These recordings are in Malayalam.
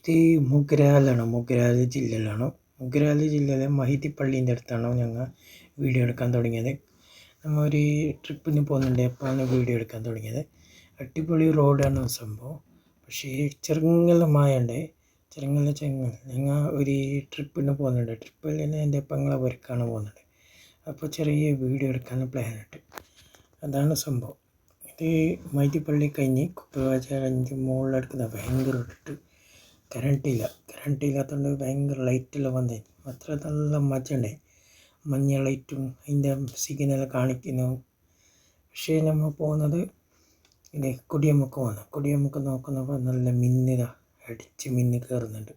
ഇത് മുഗ്രാൽ ജില്ലയിലാണ്. മുഗ്രാൽ ജില്ലയിലെ മഹിതി പള്ളീൻ്റെ അടുത്താണ് ഞങ്ങൾ വീഡിയോ എടുക്കാൻ തുടങ്ങിയത്. നമ്മൾ ഒരു ട്രിപ്പിന് പോകുന്നുണ്ട്, എപ്പോഴാണ് വീഡിയോ എടുക്കാൻ തുടങ്ങിയത്. അടിപൊളി റോഡാണ് സംഭവം. പക്ഷേ ചെറുങ്ങല മായുണ്ട്, ചെറുങ്ങല ഞങ്ങൾ ഒരു ട്രിപ്പിന് പോകുന്നുണ്ട്. ട്രിപ്പിൽ തന്നെ എൻ്റെ പെങ്ങളെ പുരക്കാണ് പോകുന്നുണ്ട്. അപ്പോൾ ചെറിയ വീഡിയോ എടുക്കാൻ പ്ലാനിട്ട്, അതാണ് സംഭവം. ഇത് മൈതി പള്ളി കഴിഞ്ഞ് കുപ്പവാച കഴിഞ്ഞ് മുകളിലെടുക്കുന്ന ഭയങ്കര ഇട്ട് കറണ്ട് ഇല്ലാത്തതുകൊണ്ട് ഭയങ്കര ലൈറ്റെല്ലാം വന്നേ, അത്ര നല്ല മജുണ്ട്. മഞ്ഞ ലൈറ്റും അതിൻ്റെ സിഗ്നൽ കാണിക്കുന്നു. പക്ഷേ നമ്മൾ പോകുന്നത് ഇത് കൊടിയമുക്ക് നോക്കുന്നപ്പോൾ നല്ല അടിച്ച് മിന്ന് കയറുന്നുണ്ട്.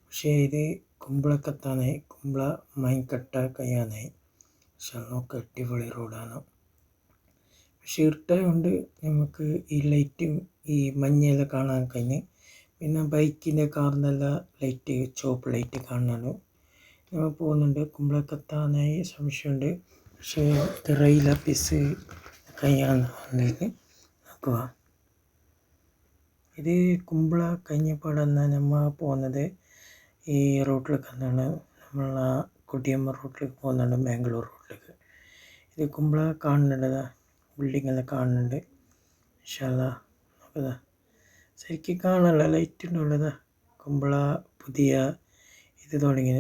പക്ഷേ ഇത് കുമ്പളക്കത്താനായി, കുമ്പള മൈൻകട്ട കയ്യാനായി. പക്ഷെ നോക്ക് അടിപൊളി റോഡാണ്. പക്ഷേ ഇരുട്ടായതുകൊണ്ട് നമുക്ക് ഈ ലൈറ്റും ഈ മഞ്ഞയെല്ലാം കാണാൻ കഴിഞ്ഞ്. പിന്നെ ബൈക്കിൻ്റെ കാറിനെല്ലാം ലൈറ്റ്, ചുവപ്പ് ലൈറ്റ് കാണാനും നമ്മൾ പോകുന്നുണ്ട്. കുമ്പളക്കത്താനായി സംശയമുണ്ട്. പക്ഷേ ഇത് റെയിൽ ഓഫീസ് കഴിയാൻ വന്നിട്ട് നോക്കുക. ഇത് കുമ്പള കഴിഞ്ഞപ്പാടെന്ന് നമ്മൾ പോകുന്നത് ഈ റൂട്ടിലേക്ക് എന്താണ്, നമ്മളെ കൊടിയമ്മ റൂട്ടിലേക്ക് പോകുന്നുണ്ട്, ബാംഗ്ലൂർ റൂട്ടിലേക്ക്. ഇത് കുമ്പള കാണുന്നുണ്ട്, ബിൽഡിങ്ങെല്ലാം കാണുന്നുണ്ട്. ഇൻഷാ അല്ലാഹ് നോക്കുക, ശരിക്കും കാണാനല്ല, ലൈറ്റ് ഉണ്ടുള്ളത്. കുമ്പള പുതിയ ഇത് തുടങ്ങി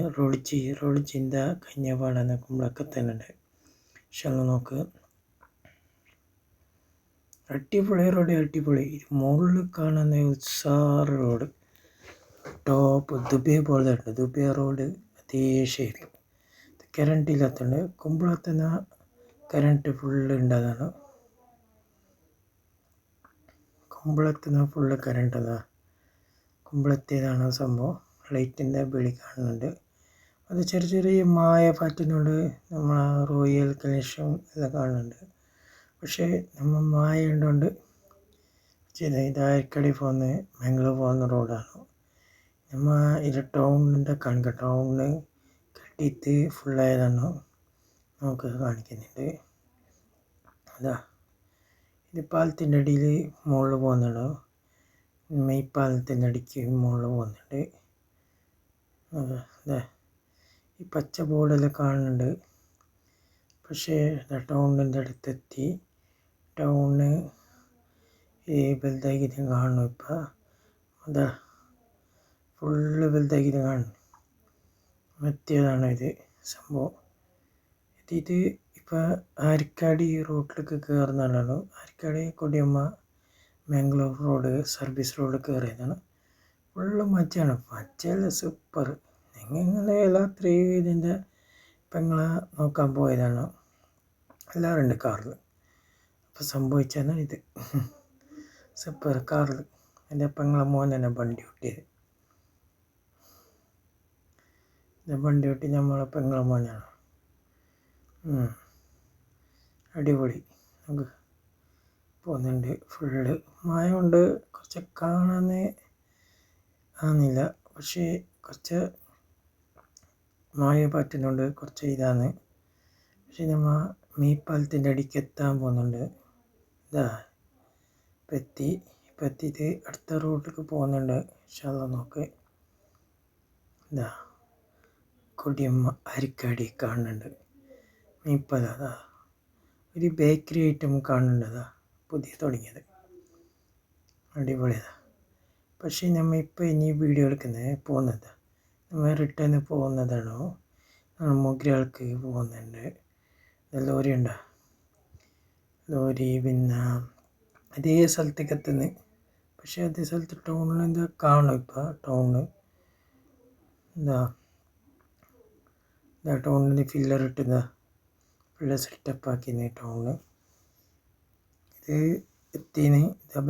റോളിച്ചിൻ്റെ കഴിഞ്ഞ പാടാണ് കുമ്പളൊക്കെ തന്നെ ഉണ്ട്. ഇൻഷാ അല്ലാഹ് നോക്ക്, അടിപൊളി റോഡ്, അടിപൊളി. ഇത് മുകളിൽ കാണുന്ന ഉത്സാഹ റോഡ്, ടോപ്പ് ദുബൈ പോലെ ഉണ്ട്. ദുബൈ റോഡ് അതേ ഷേപ്പ്. കറണ്ട് ഇല്ലാത്തതുകൊണ്ട് കുമ്പളത്തിന് കറണ്ട് ഫുള്ള് ഉണ്ടാതാണ്. കുമ്പളത്തിന് ഫുള്ള് കറണ്ട് അതാ, കുമ്പളത്തേതാണ് സംഭവം. ലൈറ്റിൻ്റെ വിളി കാണുന്നുണ്ട്. അത് ചെറിയ മായ പാറ്റിനോട് നമ്മൾ റോയൽ കണക്ഷൻ എല്ലാം കാണുന്നുണ്ട്. പക്ഷേ നമ്മൾ മായ ഉണ്ടോണ്ട് ഇത് അയക്കടി പോകുന്ന ബാംഗ്ലൂർ പോകുന്ന റോഡാണ്. നമ്മൾ ഇത് ടൗണിൻ്റെ കാണിക്കുക, ടൗണിന് കെട്ടിയിട്ട് ഫുള്ളായതാണ് നമുക്ക് കാണിക്കുന്നുണ്ട്. അതാ ഇത് പാലത്തിൻ്റെ അടിയിൽ മുകളിൽ പോകുന്നുണ്ടോ, മെയ് പാലത്തിൻ്റെ അടിക്ക് മുകളിൽ പോകുന്നുണ്ട്. അതെ, ഈ പച്ച ബോർഡെല്ലാം കാണുന്നുണ്ട്. പക്ഷേ ടൗണിൻ്റെ അടുത്തെത്തി, ടൗണ് ഈ വലുതാക്കിയിട്ട് കാണുന്നു. ഇപ്പം അതാ ഫുള്ള് വലുതാക്കിയിട്ട് കാണുന്നു. എത്തിയതാണ് ഇത് സംഭവം. ഇത് ഇപ്പം ആരിക്കാടി റോഡിലേക്ക് കയറുന്നതാണ്. Arikkady Kodiyamma Bangalore road service road കയറിയതാണ്. ഫുള്ള് മജ്ജാണ്, മജ്ജെല്ലാം സൂപ്പർ. ഇങ്ങനെ രാത്രി ഇതിൻ്റെ പെങ്ങളെ നോക്കാൻ പോയതാണ്, എല്ലാവരും ഉണ്ട് കാറിൽ. അപ്പോൾ സംഭവിച്ചാണ് ഇത്. സൂപ്പർ കാറിൽ എൻ്റെ പെങ്ങളെ മോൻ തന്നെ വണ്ടി ഓട്ടിയത്. വണ്ടി ഓട്ടി നമ്മളെ പെങ്ങളെ മോനാണ്. അടിപൊളി. നമുക്ക് പോകുന്നുണ്ട്. ഫുള്ള് മഴ കൊണ്ട് കുറച്ച് കാണാൻ ആകുന്നില്ല. പക്ഷേ കുറച്ച് മഴ പറ്റുന്നുണ്ട്, കുറച്ച് ഇതാണ്. പക്ഷെ നമ്മൾ മീപ്പാലത്തിൻ്റെ അടിക്ക് എത്താൻ പോകുന്നുണ്ട്. ഇതാ ഇപ്പം എത്തിയിട്ട് അടുത്ത റൂട്ടിലേക്ക് പോകുന്നുണ്ട്. ഇൻഷാ അല്ലാഹ് നോക്ക്, ഇതാ കൊടിയമ്മ അരിക്കാടി കാണുന്നുണ്ട്. മീപ്പാല അതാ ഒരു ബേക്കറി ഐറ്റം കാണുന്നുണ്ട്, അതാ പുതിയ തുടങ്ങിയത്, അടിപൊളിയതാ. പക്ഷേ നമ്മൾ ഇപ്പോൾ ഇനി വീഡിയോ എടുക്കുന്നത് പോകുന്നത്, നമ്മൾ റിട്ടേൺ പോകുന്നതാണോ, മുഗ്രാൾക്ക് പോകുന്നുണ്ട്. ലോറി ഉണ്ടോ, ലോറി. പിന്നെ അതേ സ്ഥലത്തേക്ക് എത്തുന്നത്. പക്ഷേ അതേ സ്ഥലത്ത് ടൗണിൽ എന്താ കാണും. ഇപ്പം ടൗണിൽ എന്താ ടൗണിൽ ഫില്ലർ ഇട്ടുന്ന ഫുള്ള് സെറ്റപ്പ് ആക്കിയെന്ന് ടൗണിൽ. ഇത് എത്തിന് ഇതാ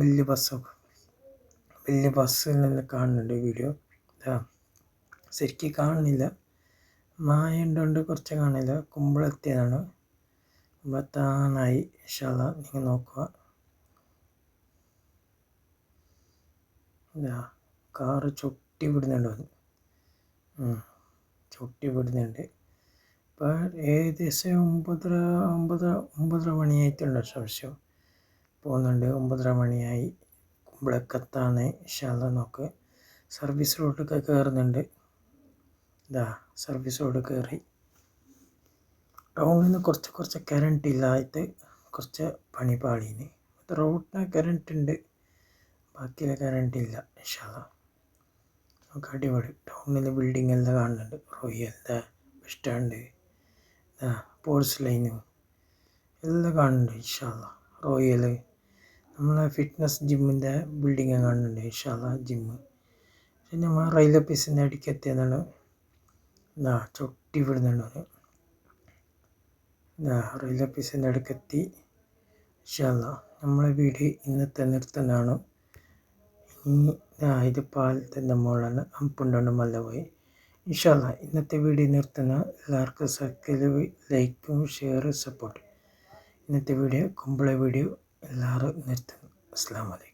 വലിയ ബസ്സെല്ലാം കാണുന്നുണ്ട് വീഡിയോ. ഇതാ ശരിക്കും കാണുന്നില്ല, മായ ഉണ്ടോണ്ട് കുറച്ച് കാണില്ല. കുമ്പളെത്തിയതാണ്, കുമ്പളത്താനായി. ഇൻഷാ അല്ലാഹ് നിങ്ങൾ നോക്കുക. ഇതാ കാറ് ചൊട്ടി വിടുന്നുണ്ട്, ചൊട്ടി വിടുന്നുണ്ട്. ഇപ്പോൾ ഏകദേശം 9:30 മണിയായിട്ടുണ്ടോ സംശയം. പോകുന്നുണ്ട്, 9:30 മണിയായി. കുമ്പളക്കത്താണ്. ഇൻഷാ അല്ലാഹ് നോക്ക്, സർവീസ് റോഡൊക്കെ കയറുന്നുണ്ട്. ഇതാ സർവീസ് റോഡ് കയറി. ടൗണിൽ നിന്ന് കുറച്ച് കറണ്ട് ഇല്ലായിട്ട് കുറച്ച് പണി പാളീന്. റോഡിന് കറണ്ട് ഉണ്ട്, ബാക്കിയുള്ള കറണ്ട് ഇല്ല. ഇൻഷാ അല്ലാ നമുക്ക് അടിപൊളി. ടൗണിൽ ബിൽഡിംഗ് എല്ലാം കാണുന്നുണ്ട്. റോയലിൻ്റെ ബസ് സ്റ്റാൻഡ്, പോർട്സ് ലൈനും എല്ലാം കാണുന്നുണ്ട്. ഇൻഷാ അല്ലാ റോയൽ നമ്മളെ ഫിറ്റ്നസ് ജിമ്മിൻ്റെ ബിൽഡിങ് കാണുന്നുണ്ട്. ഇൻഷാ അല്ലാ ജിമ്മ്. പിന്നെ നമ്മൾ റെയിൽവേ ഓഫീസിൻ്റെ അടിക്ക് എത്തിയതാണ്. ചൊട്ടി വിടുന്നുണ്ട്. റെയിൽവേ ഓഫീസിൻ്റെ അടുക്കെത്തി. ഇൻഷാ അല്ലാ നമ്മളെ വീഡിയോ ഇന്നത്തെ നിർത്തുന്നതാണ്. ഇനി ഇത് പാലത്തിൻ്റെ മുകളിലാണ്, അമ്പുണ്ടോണ്ട് മല്ല പോയി. ഇൻഷാ അല്ലാ ഇന്നത്തെ വീഡിയോ നിർത്തുന്ന. എല്ലാവർക്കും സബ്സ്ക്രൈബ്, ലൈക്കും ഷെയർ സപ്പോർട്ട്. ഇന്നത്തെ വീഡിയോ കുമ്പള വീഡിയോ എല്ലാവരും നിർത്തുന്നു. അസ്സലാമു അലൈക്കും.